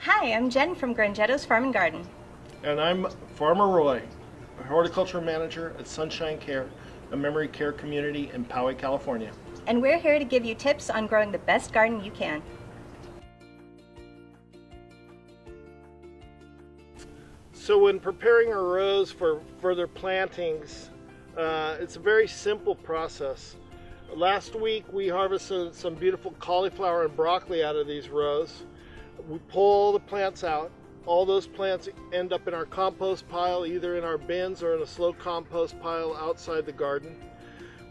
Hi, I'm Jen from Grangetto's Farm and Garden. And I'm Farmer Roy, a horticulture manager at Sunshine Care, a memory care community in Poway, California. And we're here to give you tips on growing the best garden you can. So when preparing our rows for further plantings, it's a very simple process. Last week we harvested some beautiful cauliflower and broccoli out of these rows. We pull the plants out. All those plants end up in our compost pile, either in our bins or in a slow compost pile outside the garden.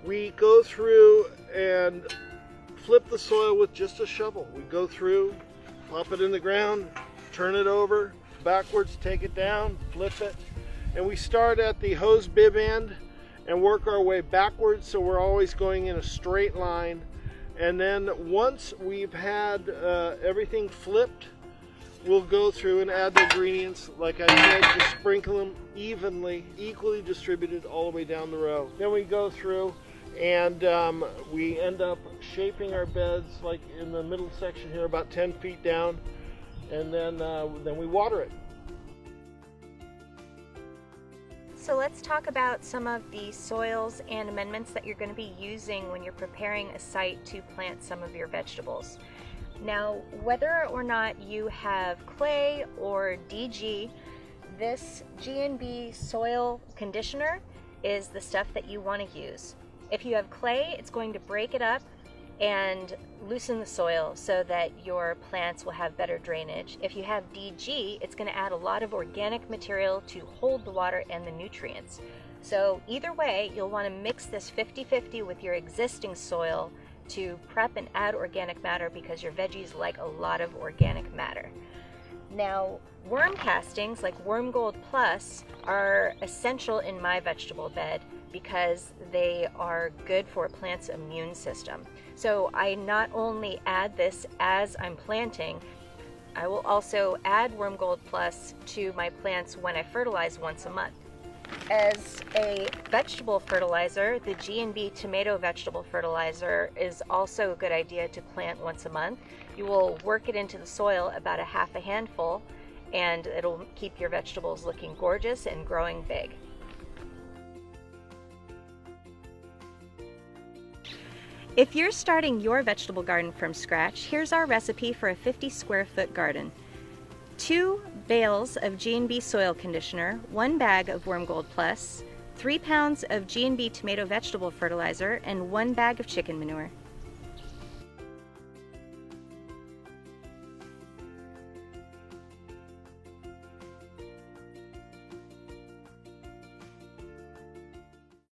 We go through and flip the soil with just a shovel. We go through, plop it in the ground, turn it over, backwards, take it down, flip it, and we start at the hose bib end and work our way backwards, so we're always going in a straight line. And then once we've had everything flipped, we'll go through and add the ingredients. Like I said, just sprinkle them evenly, equally distributed all the way down the row. Then we go through and we end up shaping our beds like in the middle section here, about 10 feet down, and then we water it. So let's talk about some of the soils and amendments that you're going to be using when you're preparing a site to plant some of your vegetables. Now, whether or not you have clay or DG, this G&B soil conditioner is the stuff that you want to use. If you have clay, it's going to break it up and loosen the soil so that your plants will have better drainage. If you have DG, it's going to add a lot of organic material to hold the water and the nutrients. So either way, you'll want to mix this 50-50 with your existing soil to prep and add organic matter, because your veggies like a lot of organic matter. Now, worm castings like Worm Gold Plus are essential in my vegetable bed because they are good for a plant's immune system. So I not only add this as I'm planting, I will also add Worm Gold Plus to my plants when I fertilize once a month. As a vegetable fertilizer, the G&B tomato vegetable fertilizer is also a good idea to plant once a month. You will work it into the soil about a half a handful, and it'll keep your vegetables looking gorgeous and growing big. If you're starting your vegetable garden from scratch, here's our recipe for a 50 square foot garden. 2 bales of G&B soil conditioner, 1 bag of Worm Gold Plus, 3 pounds of G&B tomato vegetable fertilizer, and 1 bag of chicken manure.